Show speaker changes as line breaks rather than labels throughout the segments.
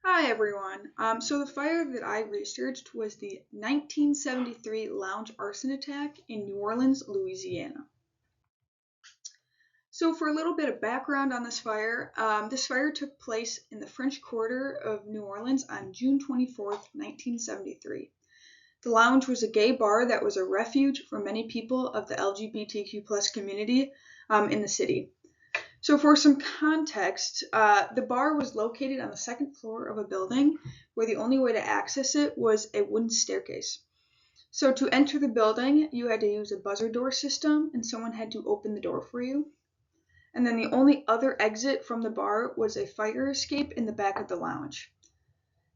Hi everyone. So the fire that I researched was the 1973 lounge arson attack in New Orleans, Louisiana. So for a little bit of background on this fire took place in the French Quarter of New Orleans on June 24th, 1973. The lounge was a gay bar that was a refuge for many people of the LGBTQ plus community in the city. So, for some context, the bar was located on the second floor of a building where the only way to access it was a wooden staircase. So, to enter the building, you had to use a buzzer door system and someone had to open the door for you. And then the only other exit from the bar was a fire escape in the back of the lounge.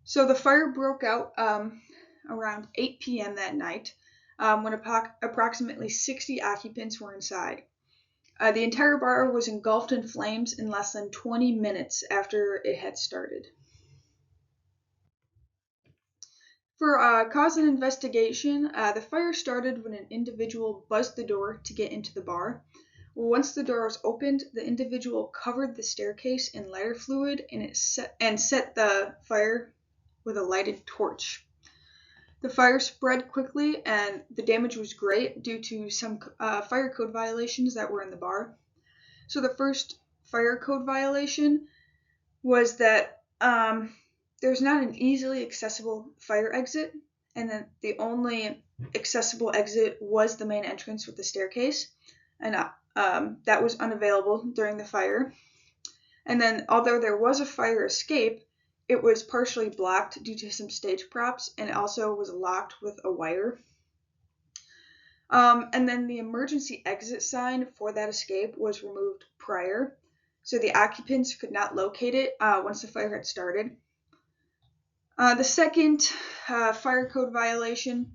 So, the fire broke out around 8 p.m. that night when approximately 60 occupants were inside. The entire bar was engulfed in flames in less than 20 minutes after it had started. For cause and investigation, the fire started when an individual buzzed the door to get into the bar. Once the door was opened, the individual covered the staircase in lighter fluid and set the fire with a lighted torch. The fire spread quickly and the damage was great due to some fire code violations that were in the bar. So the first fire code violation was that there's not an easily accessible fire exit, and then the only accessible exit was the main entrance with the staircase, and that was unavailable during the fire. And then, although there was a fire escape, it was partially blocked due to some stage props, and it also was locked with a wire. And then the emergency exit sign for that escape was removed prior, so the occupants could not locate it once the fire had started. The second fire code violation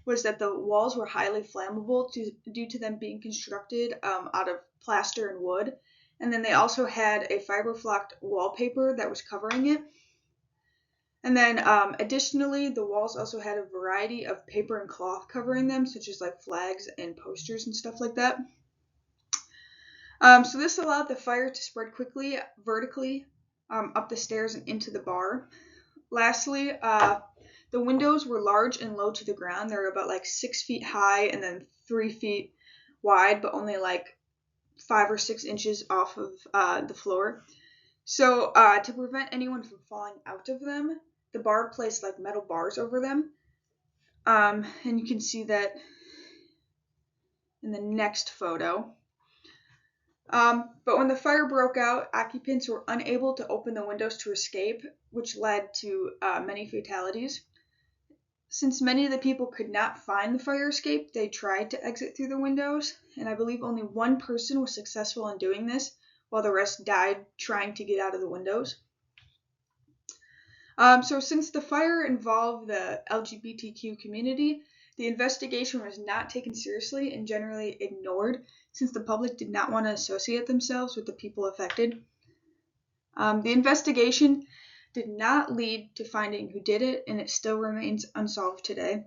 was that the walls were highly flammable due to them being constructed out of plaster and wood. And then they also had a fiber-flocked wallpaper that was covering it. And then additionally, the walls also had a variety of paper and cloth covering them, such as like flags and posters and stuff like that. So this allowed the fire to spread quickly vertically up the stairs and into the bar. Lastly, the windows were large and low to the ground. They were about like 6 feet high and then 3 feet wide, but only like 5 or 6 inches off of the floor. So to prevent anyone from falling out of them, the bar placed like metal bars over them. And you can see that in the next photo. But when the fire broke out, occupants were unable to open the windows to escape, which led to many fatalities. Since many of the people could not find the fire escape, they tried to exit through the windows, and I believe only one person was successful in doing this, while the rest died trying to get out of the windows. So since the fire involved the LGBTQ community, the investigation was not taken seriously and generally ignored since the public did not want to associate themselves with the people affected. The investigation did not lead to finding who did it, and it still remains unsolved today.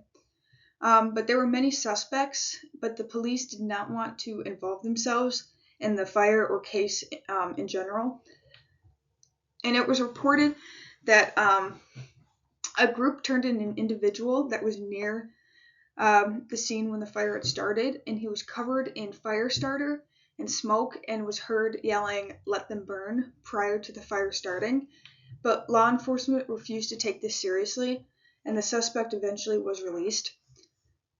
But there were many suspects, but the police did not want to involve themselves in the fire or case in general. And it was reported that a group turned in an individual that was near the scene when the fire had started, and he was covered in fire starter and smoke and was heard yelling, "Let them burn," prior to the fire starting. But law enforcement refused to take this seriously, and the suspect eventually was released.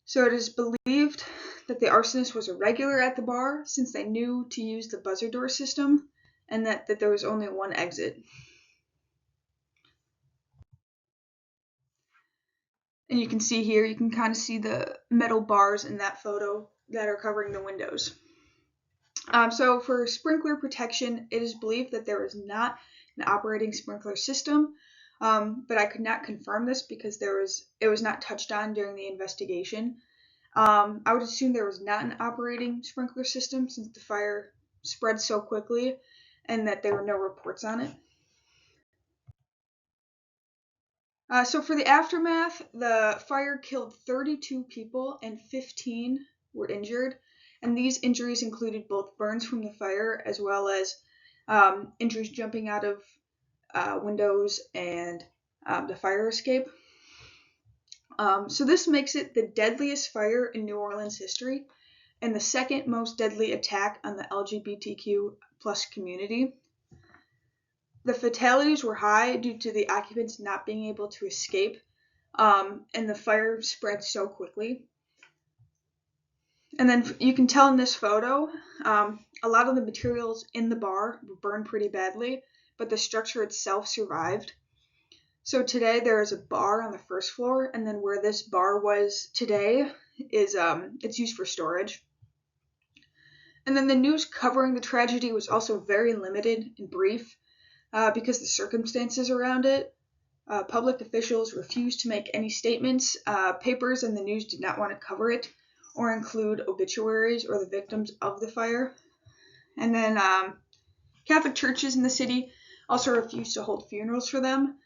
So it is believed that the arsonist was a regular at the bar since they knew to use the buzzer door system, and that there was only one exit. And you can see here, you can kind of see the metal bars in that photo that are covering the windows. So for sprinkler protection, it is believed that there is not an operating sprinkler system, but I could not confirm this because it was not touched on during the investigation. I would assume there was not an operating sprinkler system since the fire spread so quickly and that there were no reports on it. So for the aftermath, the fire killed 32 people and 15 were injured. And these injuries included both burns from the fire as well as injuries jumping out of windows and the fire escape. So this makes it the deadliest fire in New Orleans history and the second most deadly attack on the LGBTQ plus community. The fatalities were high due to the occupants not being able to escape, and the fire spread so quickly. And then you can tell in this photo, a lot of the materials in the bar were burned pretty badly, but the structure itself survived. So today there is a bar on the first floor, and then where this bar was today is it's used for storage. And then the news covering the tragedy was also very limited and brief because the circumstances around it. Public officials refused to make any statements. Papers and the news did not want to cover it or include obituaries or the victims of the fire. And then Catholic churches in the city also refused to hold funerals for them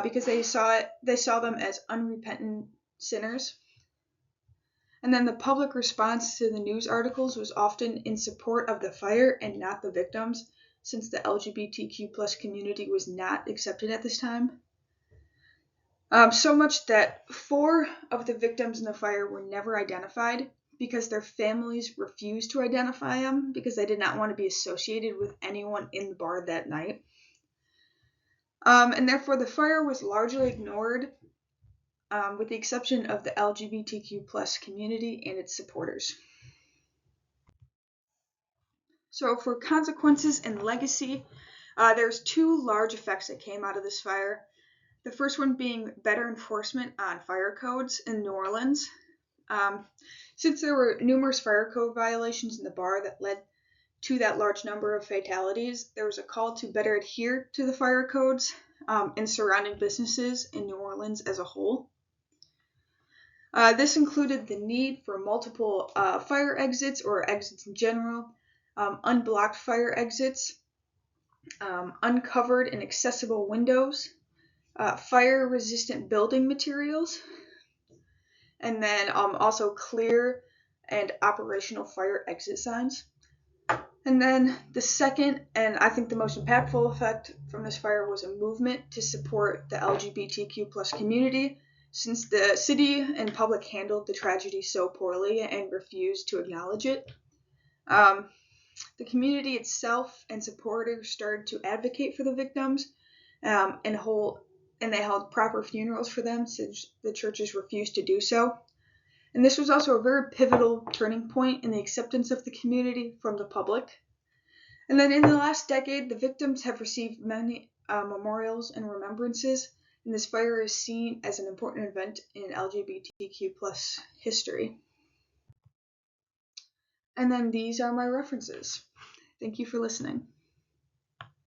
because they saw them as unrepentant sinners. And then the public response to the news articles was often in support of the fire and not the victims, since the LGBTQ plus community was not accepted at this time. So much that 4 of the victims in the fire were never identified because their families refused to identify them because they did not want to be associated with anyone in the bar that night. And therefore the fire was largely ignored with the exception of the LGBTQ plus community and its supporters. So for consequences and legacy, there's 2 large effects that came out of this fire. The first one being better enforcement on fire codes in New Orleans. Since there were numerous fire code violations in the bar that led to that large number of fatalities, there was a call to better adhere to the fire codes in surrounding businesses in New Orleans as a whole. This included the need for multiple fire exits or exits in general, unblocked fire exits, uncovered and accessible windows, fire-resistant building materials, and then also clear and operational fire exit signs. And then the second, and I think the most impactful effect from this fire was a movement to support the LGBTQ plus community, since the city and public handled the tragedy so poorly and refused to acknowledge it. The community itself and supporters started to advocate for the victims and they held proper funerals for them since the churches refused to do so. And this was also a very pivotal turning point in the acceptance of the community from the public. And then in the last decade, the victims have received many memorials and remembrances, and this fire is seen as an important event in LGBTQ plus history. And then these are my references. Thank you for listening.